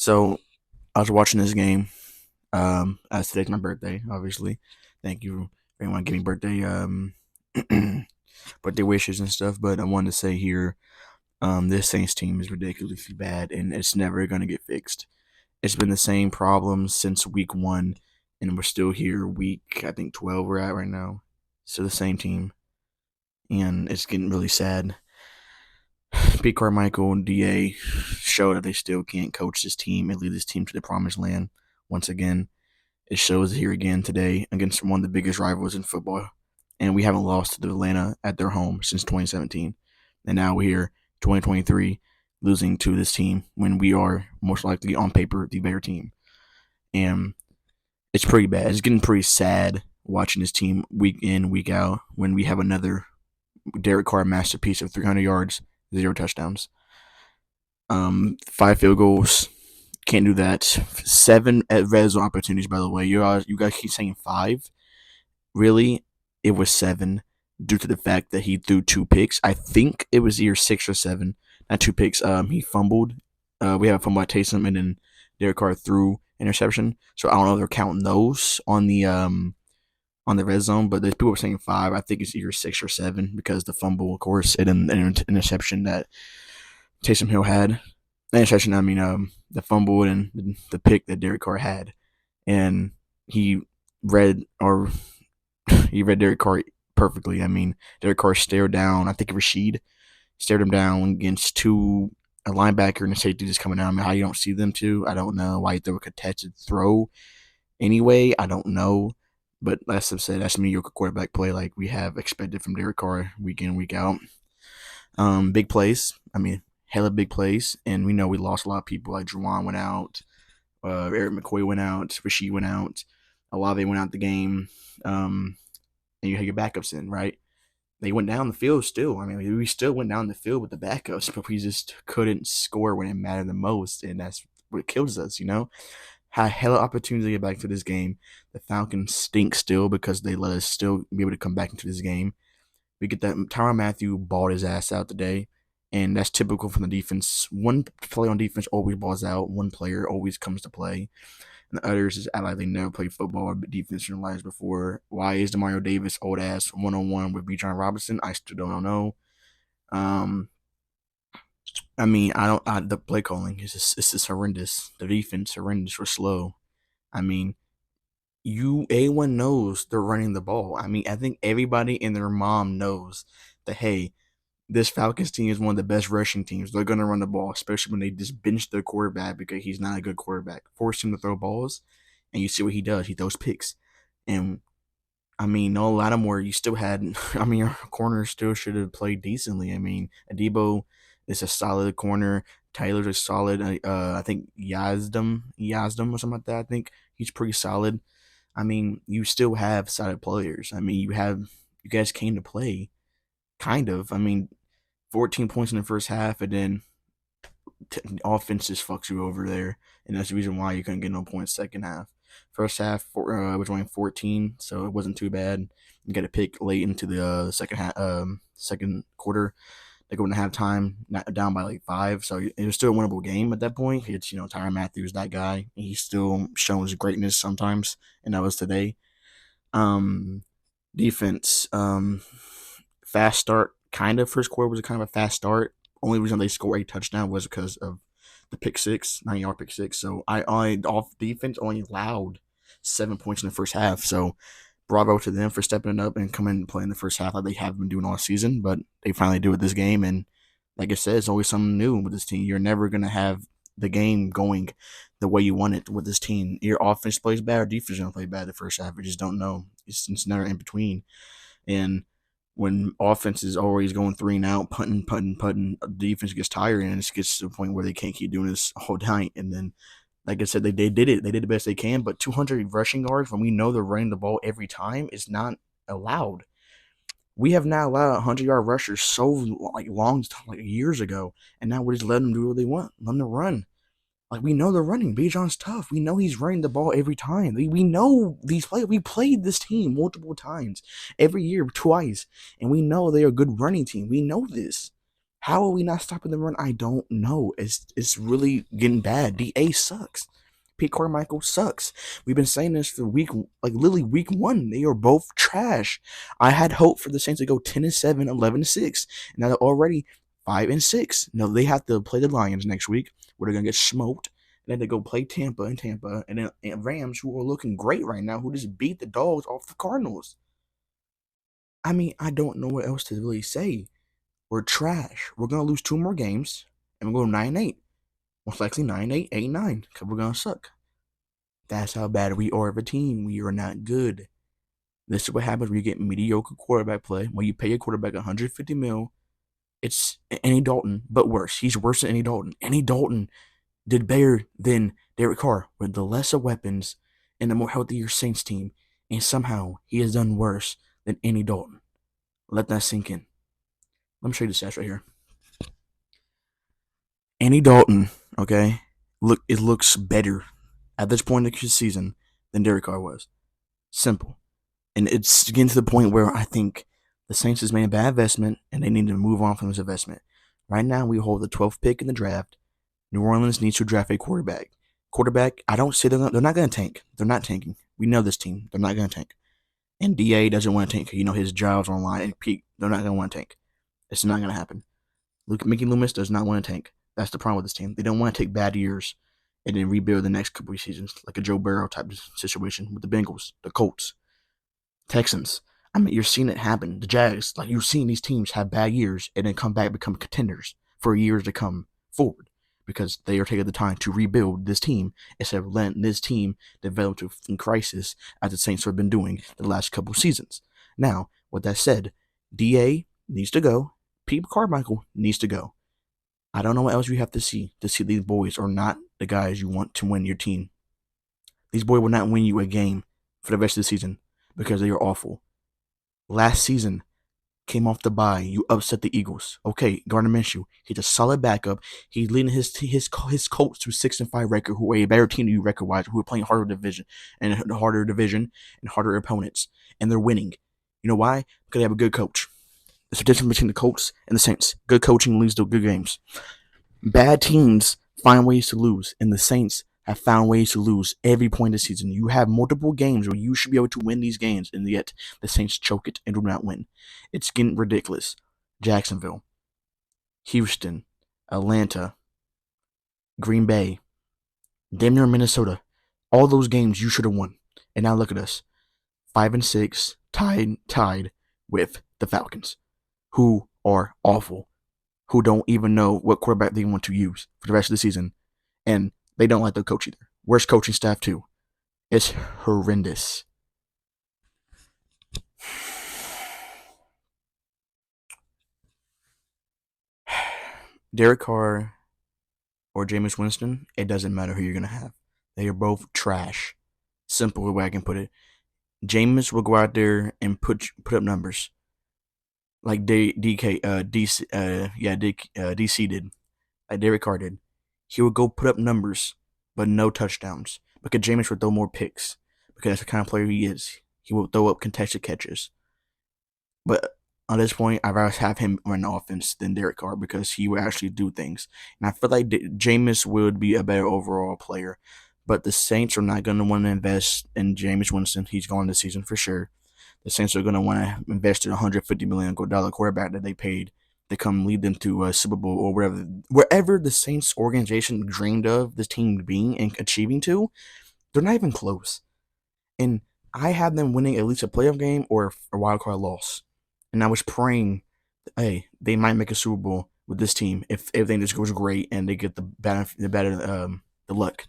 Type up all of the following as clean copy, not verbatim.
So I was watching this game. As today's my birthday, obviously. Thank you for anyone giving birthday birthday wishes and stuff. But I wanted to say here, this Saints team is ridiculously bad, and it's never gonna get fixed. It's been the same problem since week 1, and we're still here. Week I think 12 we're at right now. So the same team, and it's getting really sad. Pete Carmichael and Da show that they still can't coach this team and lead this team to the promised land once again. It shows here again today against one of the biggest rivals in football. And we haven't lost to Atlanta at their home since 2017. And now we're here, 2023, losing to this team when we are most likely on paper the better team. And it's pretty bad. It's getting pretty sad watching this team week in, week out when we have another Derek Carr masterpiece of 300 yards, 0 touchdowns. 5 field goals, can't do that. 7 at red zone opportunities, by the way. You guys keep saying 5. Really, it was 7 due to the fact that he threw 2 picks. I think it was either 6 or 7. Not 2 picks. He fumbled. We have a fumble at Taysom, and then Derek Carr threw interception. So I don't know if they're counting those on the red zone, but there's people were saying 5. I think it's either 6 or 7 because the fumble, of course, and an interception that Taysom Hill had. The interception, I mean, the fumble and the pick that Derek Carr had, and he read or he read Derek Carr perfectly. I mean, Derek Carr stared down. I think Rashid stared him down against a linebacker and a safety just coming down. I mean, how you don't see them too, I don't know. Why you throw a contested throw anyway, I don't know. But as I've said, that's mediocre quarterback play like we have expected from Derek Carr week in, week out. Big plays. I mean, hella big plays. And we know we lost a lot of people. Like Juwan went out. Eric McCoy went out. Rashid went out. Olave went out the game. And you had your backups in, right? They went down the field still. I mean, we still went down the field with the backups, but we just couldn't score when it mattered the most. And that's what kills us, you know? Had hella opportunity to get back to this game. The Falcons stink still because they let us still be able to come back into this game. We get that Tyrann Mathieu balled his ass out today, and that's typical from the defense. One player on defense always balls out. One player always comes to play, and the others is act like they never played football or defense in their lives before. Why is Demario Davis old ass 1-on-1 with Bijan Robinson? I still don't know. Um, I mean, the play calling is just horrendous. The defense horrendous. We're slow. I mean, anyone knows they're running the ball. I mean, I think everybody and their mom knows that hey, this Falcons team is one of the best rushing teams. They're gonna run the ball, especially when they just bench their quarterback because he's not a good quarterback. Force him to throw balls, and you see what he does. He throws picks, and I mean, no Lattimore. You still had. I mean, your corner still should have played decently. I mean, Adebo is a solid corner. Taylor's a solid. I think Yazdam or something like that. I think he's pretty solid. I mean, you still have solid players. I mean, you guys came to play, kind of. I mean, 14 points in the first half, and then offense just fucks you over there, and that's the reason why you couldn't get no points second half. First half was only 14, so it wasn't too bad. You got a pick late into the second half, second quarter. They go into halftime, down by like 5, so it was still a winnable game at that point. It's Tyrann Mathieu, that guy. He still shows greatness sometimes, and that was today. Um, Defense, fast start. Kind of first quarter was a kind of a fast start. Only reason they scored a touchdown was because of the pick six, 9-yard pick six. So I off defense only allowed 7 points in the first half. So bravo to them for stepping up and coming and playing the first half like they have been doing all season. But they finally do it this game, and like I said, it's always something new with this team. You're never gonna have the game going the way you want it with this team. Your offense plays bad or defense gonna play bad the first half. You just don't know. It's never in between. And when offense is always going 3 and out, punting, the defense gets tired and it gets to the point where they can't keep doing this all night. And then, like I said, they did it. They did the best they can. But 200 rushing yards when we know they're running the ball every time is not allowed. We have not allowed 100-yard rushers so like long, like years ago, and now we just let them do what they want, let them run. Like, we know they're running. Bijan's tough. We know he's running the ball every time. We know these players. We played this team multiple times, every year, twice, and we know they're a good running team. We know this. How are we not stopping the run? I don't know. It's really getting bad. DA sucks. Pete Carmichael sucks. We've been saying this for literally week one. They are both trash. I had hope for the Saints to go 10-7, 11-6. And now they're already 5-6. No, they have to play the Lions next week, where they're gonna get smoked. And then they go play Tampa, and then Rams, who are looking great right now, who just beat the dogs off the Cardinals. I mean, I don't know what else to really say. We're trash. We're gonna lose two more games, and we're going 9-8. Most likely 9-8, 8-9, because we're gonna suck. That's how bad we are of a team. We are not good. This is what happens when you get mediocre quarterback play. When you pay your quarterback 150 mil, it's Andy Dalton, but worse. He's worse than Andy Dalton. Andy Dalton did better than Derek Carr with the lesser weapons and the more healthier Saints team, and somehow he has done worse than Andy Dalton. Let that sink in. Let me show you the stats right here. Andy Dalton, okay, it looks better at this point in the season than Derek Carr was. Simple. And it's getting to the point where I think the Saints has made a bad investment and they need to move on from this investment. Right now, we hold the 12th pick in the draft. New Orleans needs to draft a quarterback. I don't say they're not going to tank. They're not tanking. We know this team. They're not going to tank. And DA doesn't want to tank. You know, his job's online and Pete, they're not going to want to tank. It's not going to happen. Mickey Loomis does not want to tank. That's the problem with this team. They don't want to take bad years and then rebuild the next couple of seasons, like a Joe Burrow type of situation with the Bengals, the Colts, Texans. I mean, you're seeing it happen. The Jags, like you've seen these teams have bad years and then come back and become contenders for years to come forward because they are taking the time to rebuild this team instead of letting this team develop to a crisis as the Saints have been doing the last couple of seasons. Now, with that said, DA needs to go. Pete Carmichael needs to go. I don't know what else you have to see these boys are not the guys you want to win your team. These boys will not win you a game for the rest of the season because they are awful. Last season, came off the bye. You upset the Eagles. Okay, Gardner Minshew, he's a solid backup. He's leading his Colts to 6-5 record, who are a better team than you record wise, who are playing harder division and harder opponents, and they're winning. You know why? Because they have a good coach. There's a difference between the Colts and the Saints. Good coaching leads to good games. Bad teams find ways to lose, and the Saints have found ways to lose every point this season. You have multiple games where you should be able to win these games, and yet the Saints choke it and do not win. It's getting ridiculous. Jacksonville, Houston, Atlanta, Green Bay, damn near Minnesota. All those games you should have won. And now look at us. 5-6, tied with the Falcons, who are awful, who don't even know what quarterback they want to use for the rest of the season. And they don't like the coach either. Worst coaching staff, too. It's horrendous. Derek Carr or Jameis Winston, it doesn't matter who you're going to have. They are both trash. Simple way I can put it. Jameis will go out there and put up numbers like DC did, like Derek Carr did. He would go put up numbers, but no touchdowns. Because Jameis would throw more picks. Because that's the kind of player he is. He will throw up contested catches. But at this point, I'd rather have him run the offense than Derek Carr because he would actually do things. And I feel like Jameis would be a better overall player. But the Saints are not going to want to invest in Jameis Winston. He's gone this season for sure. The Saints are going to want to invest in a $150 million quarterback that they paid to come lead them to a Super Bowl or wherever the Saints organization dreamed of this team being and achieving to. They're not even close. And I had them winning at least a playoff game or a wild card loss. And I was praying, hey, they might make a Super Bowl with this team if everything just goes great and they get the luck.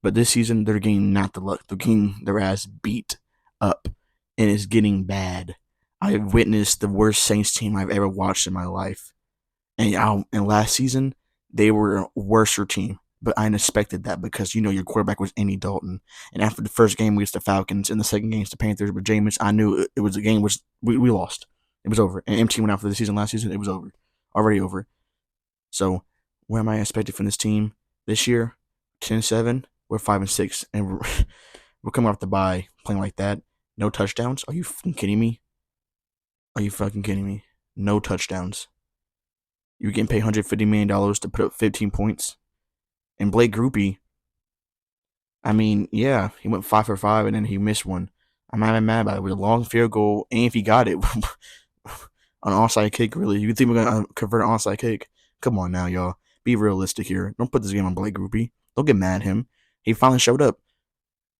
But this season, they're getting not the luck. They're getting their ass beat up, and it's getting bad. I have witnessed the worst Saints team I've ever watched in my life. And last season, they were a worser team. But I expected that because, your quarterback was Andy Dalton. And after the first game against the Falcons and the second game against the Panthers with Jameis, I knew it was a game which we lost. It was over. And MT went out for the season last season. It was over. Already over. So, what am I expecting from this team this year? 10-7. We're 5-6. And we're coming off the bye playing like that. No touchdowns? Are you fucking kidding me? No touchdowns. You're getting paid $150 million to put up 15 points. And Blake Groupie, I mean, yeah, he went 5 for 5 and then he missed one. I'm not even mad about it. With a long field goal, and if he got it, an onside kick, really. You think we're going to convert an onside kick? Come on now, y'all. Be realistic here. Don't put this game on Blake Groupie. Don't get mad at him. He finally showed up.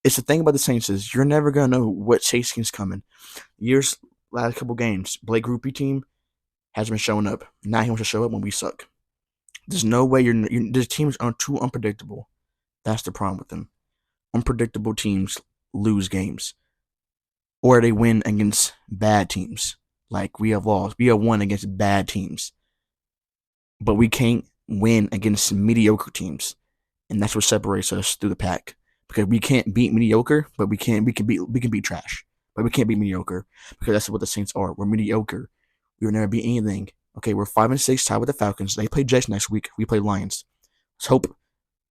It's the thing about the Saints is you're never going to know what Chase King's coming. Years, last couple games, Blake Groupie team has been showing up. Now he wants to show up when we suck. There's no way this teams are too unpredictable. That's the problem with them. Unpredictable teams lose games. Or they win against bad teams. Like we have lost. We have won against bad teams. But we can't win against mediocre teams. And that's what separates us through the pack. Because we can't beat mediocre, but we can beat trash. But we can't beat mediocre. Because that's what the Saints are. We're mediocre. We will never beat anything. Okay, we're 5-6 tied with the Falcons. They play Jets next week. We play Lions. Let's hope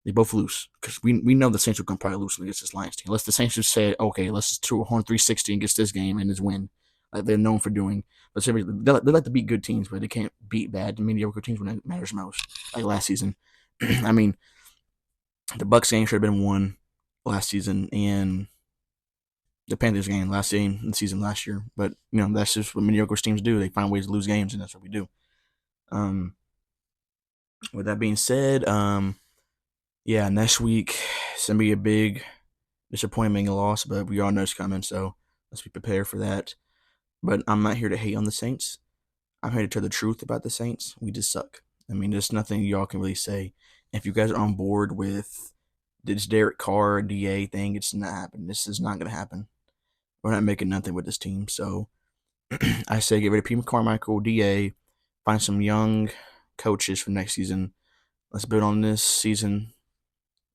they both lose. Because we know the Saints are going to probably lose against this Lions team. Unless the Saints just say, okay, let's just do a horn 360 and get this game and just win. Like they're known for doing. But they like to beat good teams, but they can't beat bad and mediocre teams when it matters most. Like last season. I mean, the Bucks game should have been won last season, and the Panthers game last game in the season last year. But that's just what mediocre teams do. They find ways to lose games, and that's what we do. With that being said, yeah, next week it's gonna be a big disappointment and loss, but we all know it's coming, so let's be prepared for that. But I'm not here to hate on the Saints. I'm here to tell the truth about the Saints. We just suck. I mean, there's nothing y'all can really say. If you guys are on board with this Derek Carr DA thing, it's not happening. This is not gonna happen. We're not making nothing with this team. So I say get rid of Pete Carmichael, DA, find some young coaches for next season. Let's build on this season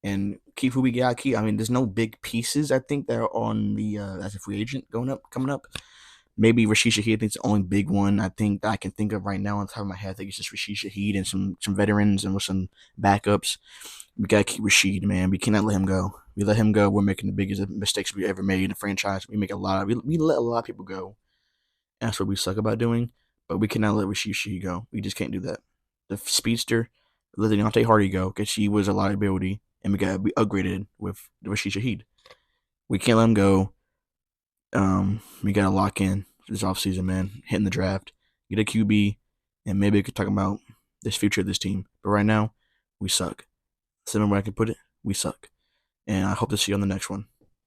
and keep who we got. Keep. I mean, there's no big pieces. I think that are on the as a free agent coming up. Maybe Rashid Shaheed. I think it's the only big one I think that I can think of right now on the top of my head. I think it's just Rashid Shaheed and some veterans and with some backups. We gotta keep Rashid, man. We cannot let him go. We let him go, we're making the biggest mistakes we ever made in the franchise. We make a lot. We let a lot of people go. And that's what we suck about doing. But we cannot let Rashid Shaheed go. We just can't do that. The speedster, let Deontay Hardy go because she was a liability, and we got to be upgraded with Rashid Shaheed. We can't let him go. We got to lock in this offseason, man. Hitting the draft, get a QB, and maybe we could talk about this future of this team. But right now, we suck. Same way I can put it, we suck. And I hope to see you on the next one.